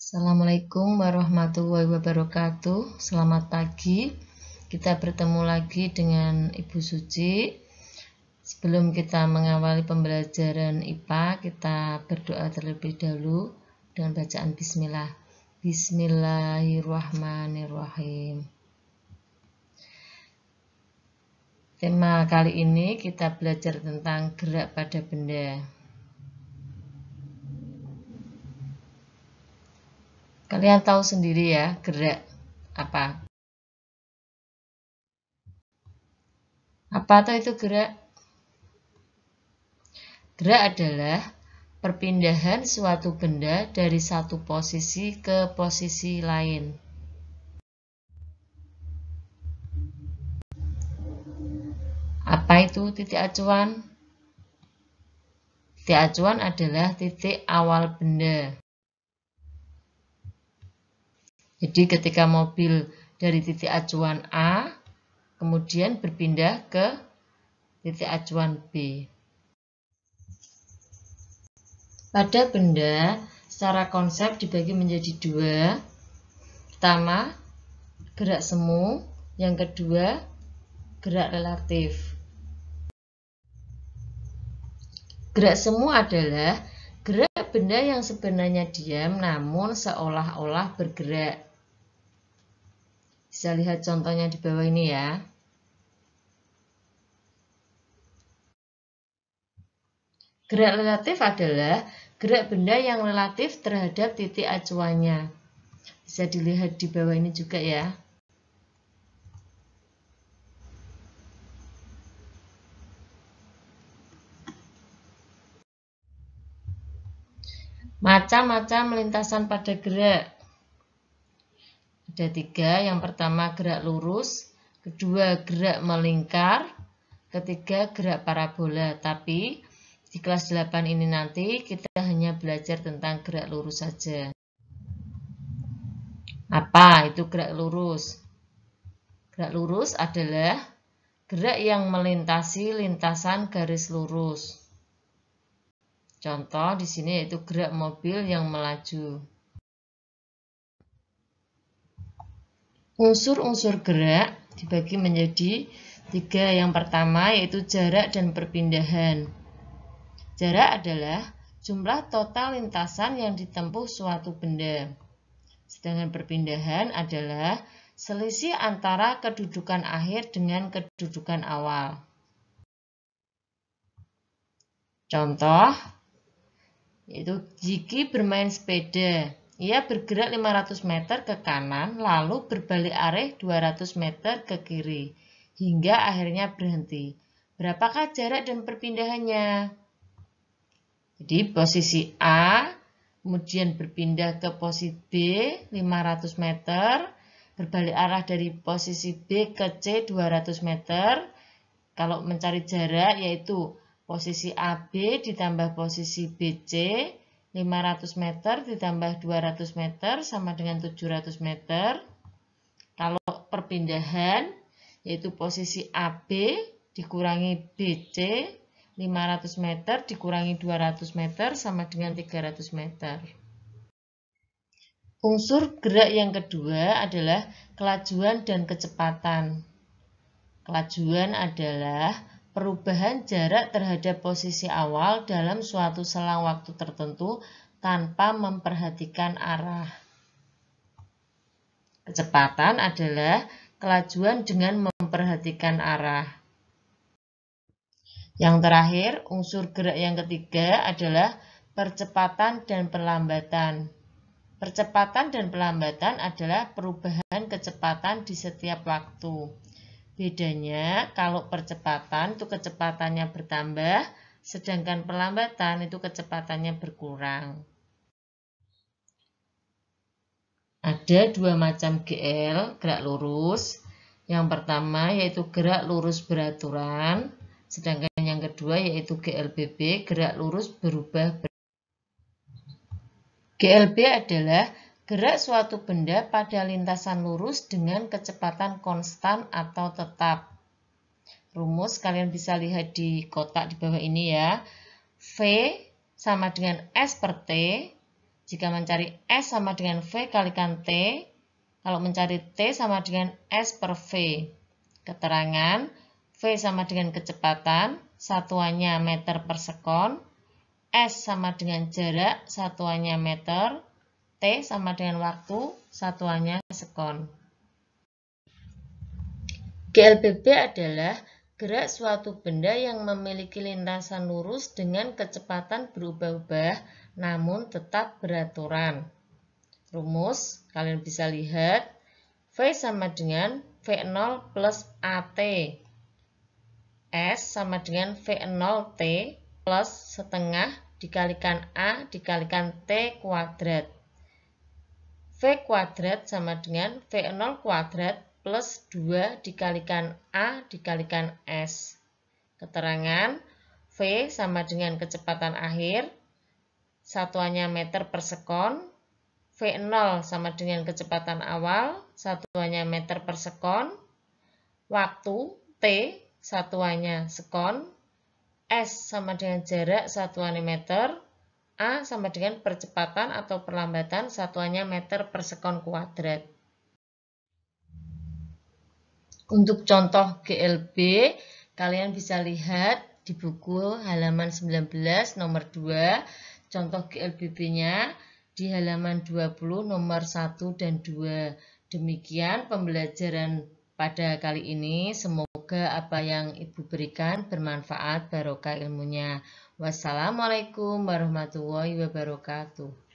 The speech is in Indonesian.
Assalamualaikum warahmatullahi wabarakatuh. Selamat pagi. Kita bertemu lagi dengan Ibu Suci. Sebelum kita mengawali pembelajaran IPA, kita berdoa terlebih dahulu dengan bacaan Bismillah. Bismillahirrahmanirrahim. Tema kali ini kita belajar tentang gerak pada benda. Kalian tahu sendiri ya, gerak apa? Apa itu gerak? Gerak adalah perpindahan suatu benda dari satu posisi ke posisi lain. Apa itu titik acuan? Titik acuan adalah titik awal benda. Jadi ketika mobil dari titik acuan A, kemudian berpindah ke titik acuan B. Pada benda, secara konsep dibagi menjadi dua. Pertama, gerak semu. Yang kedua, gerak relatif. Gerak semu adalah gerak benda yang sebenarnya diam namun seolah-olah bergerak. Bisa lihat contohnya di bawah ini ya. Gerak relatif adalah gerak benda yang relatif terhadap titik acuannya. Bisa dilihat di bawah ini juga ya. Macam-macam lintasan pada gerak. Ada tiga. Yang pertama gerak lurus, kedua gerak melingkar, ketiga gerak parabola. Tapi di kelas 8 ini nanti kita hanya belajar tentang gerak lurus saja. Apa itu gerak lurus? Gerak lurus adalah gerak yang melintasi lintasan garis lurus. Contoh di sini yaitu gerak mobil yang melaju. Unsur-unsur gerak dibagi menjadi tiga. Yang pertama yaitu jarak dan perpindahan. Jarak adalah jumlah total lintasan yang ditempuh suatu benda. Sedangkan perpindahan adalah selisih antara kedudukan akhir dengan kedudukan awal. Contoh, yaitu Jiki bermain sepeda. Ia bergerak 500 meter ke kanan, lalu berbalik arah 200 meter ke kiri, hingga akhirnya berhenti. Berapakah jarak dan perpindahannya? Jadi posisi A, kemudian berpindah ke posisi B 500 meter, berbalik arah dari posisi B ke C 200 meter. Kalau mencari jarak yaitu posisi AB ditambah posisi BC 500 meter ditambah 200 meter sama dengan 700 meter. Kalau perpindahan yaitu posisi AB dikurangi BC 500 meter dikurangi 200 meter sama dengan 300 meter. Unsur gerak yang kedua adalah kelajuan dan kecepatan. Kelajuan adalah perubahan jarak terhadap posisi awal dalam suatu selang waktu tertentu tanpa memperhatikan arah. Kecepatan adalah kelajuan dengan memperhatikan arah. Yang terakhir, unsur gerak yang ketiga adalah percepatan dan perlambatan. Percepatan dan perlambatan adalah perubahan kecepatan di setiap waktu. Bedanya, kalau percepatan itu kecepatannya bertambah, sedangkan perlambatan itu kecepatannya berkurang. Ada dua macam GL, gerak lurus. Yang pertama yaitu gerak lurus beraturan, sedangkan yang kedua yaitu GLBB, gerak lurus berubah. GLB adalah gerak suatu benda pada lintasan lurus dengan kecepatan konstan atau tetap. Rumus kalian bisa lihat di kotak di bawah ini ya. V sama dengan S per T Jika mencari S sama dengan V kalikan T, kalau mencari T sama dengan S per V. Keterangan, V sama dengan kecepatan, satuannya meter per sekon, S sama dengan jarak, satuannya meter, T sama dengan waktu, satuannya sekon. GLBB adalah gerak suatu benda yang memiliki lintasan lurus dengan kecepatan berubah-ubah namun tetap beraturan. Rumus, kalian bisa lihat, V sama dengan V0 plus AT. S sama dengan V0T plus setengah dikalikan A dikalikan T kuadrat. V kuadrat sama dengan V0 kuadrat plus 2 dikalikan A dikalikan S. Keterangan, V sama dengan kecepatan akhir, satuannya meter per sekon, V0 sama dengan kecepatan awal, satuannya meter per sekon, waktu T, satuannya sekon, S sama dengan jarak, satuannya meter, A sama dengan percepatan atau perlambatan, satuannya meter per sekon kuadrat. Untuk contoh GLB, kalian bisa lihat di buku halaman 19 nomor 2, contoh GLBB-nya di halaman 20 nomor 1 dan 2. Demikian pembelajaran pada kali ini. Semoga apa yang Ibu berikan bermanfaat, barokah ilmunya. Wassalamualaikum warahmatullahi wabarakatuh.